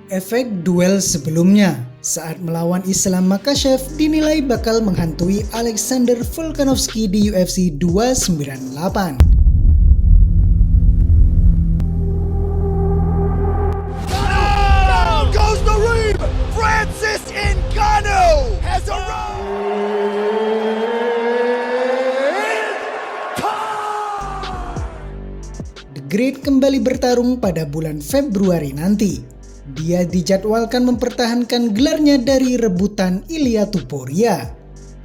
Efek duel sebelumnya saat melawan Islam Makhachev dinilai bakal menghantui Alexander Volkanovski di UFC 298. Down goes the Reeve! Francis Ngannou has arrived! The Great kembali bertarung pada bulan Februari nanti. Dia dijadwalkan mempertahankan gelarnya dari rebutan Ilia Topuria.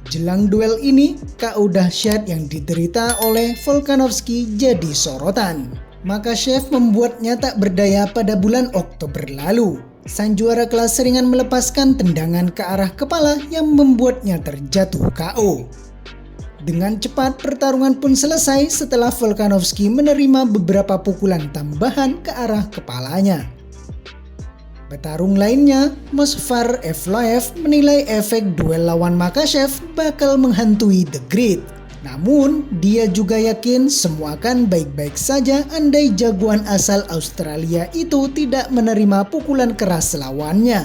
Jelang duel ini, KO dahsyat yang diderita oleh Volkanovski jadi sorotan. Makhachev membuatnya tak berdaya pada bulan Oktober lalu. Sang juara kelas ringan melepaskan tendangan ke arah kepala yang membuatnya terjatuh KO. Dengan cepat pertarungan pun selesai setelah Volkanovski menerima beberapa pukulan tambahan ke arah kepalanya. Petarung lainnya, Movsar Evloev, menilai efek duel lawan Makhachev bakal menghantui The Great. Namun, dia juga yakin semua akan baik-baik saja andai jagoan asal Australia itu tidak menerima pukulan keras lawannya.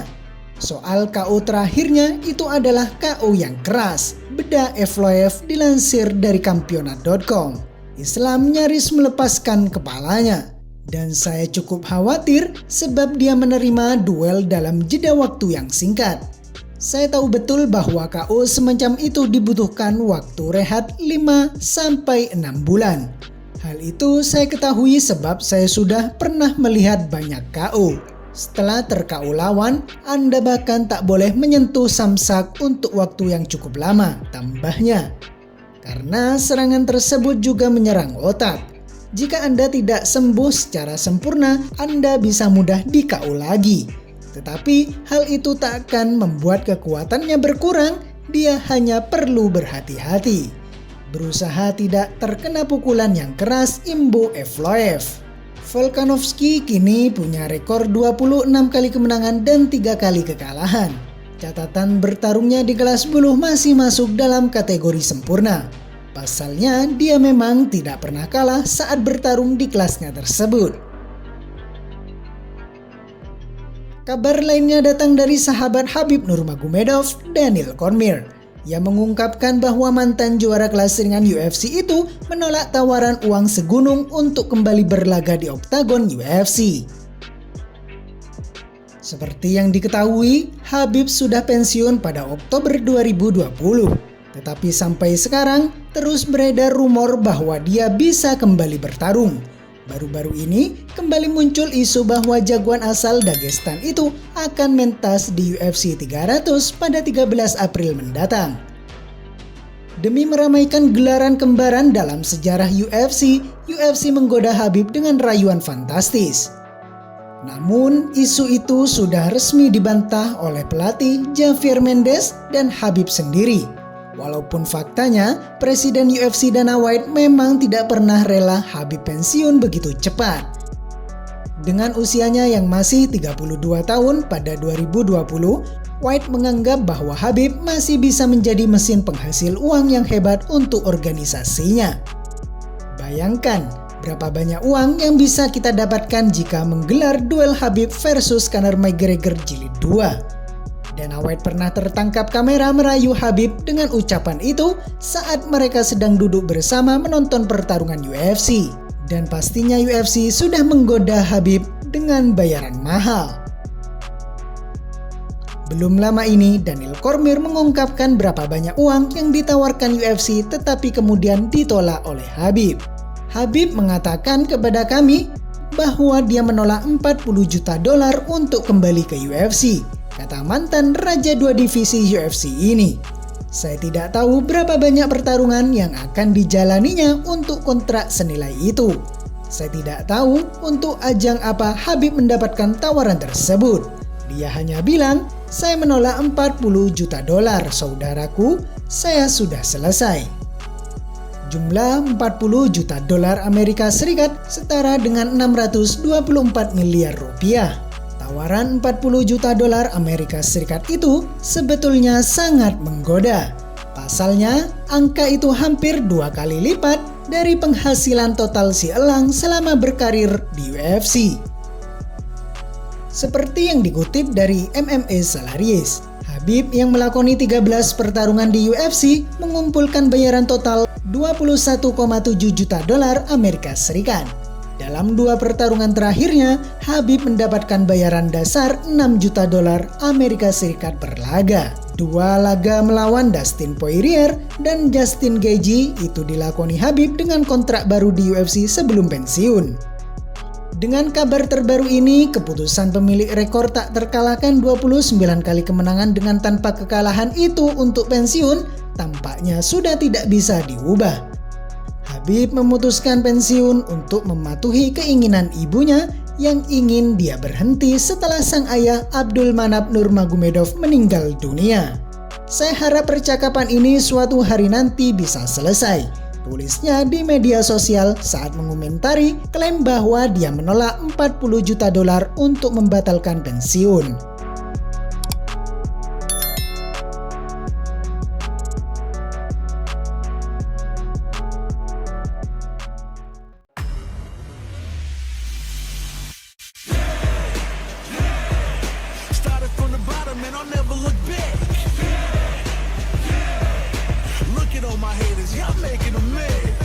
Soal KO terakhirnya itu adalah KO yang keras, bedah Evloev dilansir dari Kampionat.com. Islam nyaris melepaskan kepalanya. Dan saya cukup khawatir sebab dia menerima duel dalam jeda waktu yang singkat. Saya tahu betul bahwa KO semacam itu dibutuhkan waktu rehat 5-6 bulan. Hal itu saya ketahui sebab saya sudah pernah melihat banyak KO. Setelah ter-KO lawan, Anda bahkan tak boleh menyentuh samsak untuk waktu yang cukup lama, tambahnya. Karena serangan tersebut juga menyerang otak. Jika Anda tidak sembuh secara sempurna, Anda bisa mudah di-KO lagi. Tetapi hal itu tak akan membuat kekuatannya berkurang, dia hanya perlu berhati-hati. Berusaha tidak terkena pukulan yang keras imbu Evloev. Volkanovski kini punya rekor 26 kali kemenangan dan 3 kali kekalahan. Catatan bertarungnya di kelas buluh masih masuk dalam kategori sempurna. Pasalnya, dia memang tidak pernah kalah saat bertarung di kelasnya tersebut. Kabar lainnya datang dari sahabat Khabib Nurmagomedov, Daniel Cormier, yang mengungkapkan bahwa mantan juara kelas ringan UFC itu menolak tawaran uang segunung untuk kembali berlaga di oktagon UFC. Seperti yang diketahui, Khabib sudah pensiun pada Oktober 2020. Tetapi sampai sekarang terus beredar rumor bahwa dia bisa kembali bertarung. Baru-baru ini kembali muncul isu bahwa jagoan asal Dagestan itu akan mentas di UFC 300 pada 13 April mendatang. Demi meramaikan gelaran kembaran dalam sejarah UFC menggoda Khabib dengan rayuan fantastis. Namun, isu itu sudah resmi dibantah oleh pelatih Javier Mendez dan Khabib sendiri. Walaupun faktanya, Presiden UFC Dana White memang tidak pernah rela Khabib pensiun begitu cepat. Dengan usianya yang masih 32 tahun pada 2020, White menganggap bahwa Khabib masih bisa menjadi mesin penghasil uang yang hebat untuk organisasinya. Bayangkan, berapa banyak uang yang bisa kita dapatkan jika menggelar duel Khabib versus Conor McGregor Jilid 2. Dana White pernah tertangkap kamera merayu Khabib dengan ucapan itu saat mereka sedang duduk bersama menonton pertarungan UFC. Dan pastinya UFC sudah menggoda Khabib dengan bayaran mahal. Belum lama ini, Daniel Cormier mengungkapkan berapa banyak uang yang ditawarkan UFC tetapi kemudian ditolak oleh Khabib. Khabib mengatakan kepada kami bahwa dia menolak $40 juta untuk kembali ke UFC. Kata mantan Raja 2 divisi UFC ini. Saya tidak tahu berapa banyak pertarungan yang akan dijalaninya untuk kontrak senilai itu. Saya tidak tahu untuk ajang apa Khabib mendapatkan tawaran tersebut. Dia hanya bilang, saya menolak $40 juta, saudaraku, saya sudah selesai. Jumlah $40 juta Amerika Serikat setara dengan 624 miliar rupiah. Tawaran $40 juta Amerika Serikat itu sebetulnya sangat menggoda. Pasalnya, angka itu hampir 2 kali lipat dari penghasilan total si elang selama berkarir di UFC. Seperti yang dikutip dari MMA Salaries, Khabib yang melakoni 13 pertarungan di UFC mengumpulkan bayaran total 21,7 juta dolar Amerika Serikat. Dalam 2 pertarungan terakhirnya, Khabib mendapatkan bayaran dasar 6 juta dolar Amerika Serikat per laga. 2 laga melawan Dustin Poirier dan Justin Gaethje itu dilakoni Khabib dengan kontrak baru di UFC sebelum pensiun. Dengan kabar terbaru ini, keputusan pemilik rekor tak terkalahkan 29 kali kemenangan dengan tanpa kekalahan itu untuk pensiun tampaknya sudah tidak bisa diubah. Khabib memutuskan pensiun untuk mematuhi keinginan ibunya yang ingin dia berhenti setelah sang ayah Abdulmanap Nurmagomedov meninggal dunia. Saya harap percakapan ini suatu hari nanti bisa selesai, tulisnya di media sosial saat mengomentari klaim bahwa dia menolak 40 juta dolar untuk membatalkan pensiun. Started from the bottom and I'll never look back. Look at all my haters, y'all making them mad.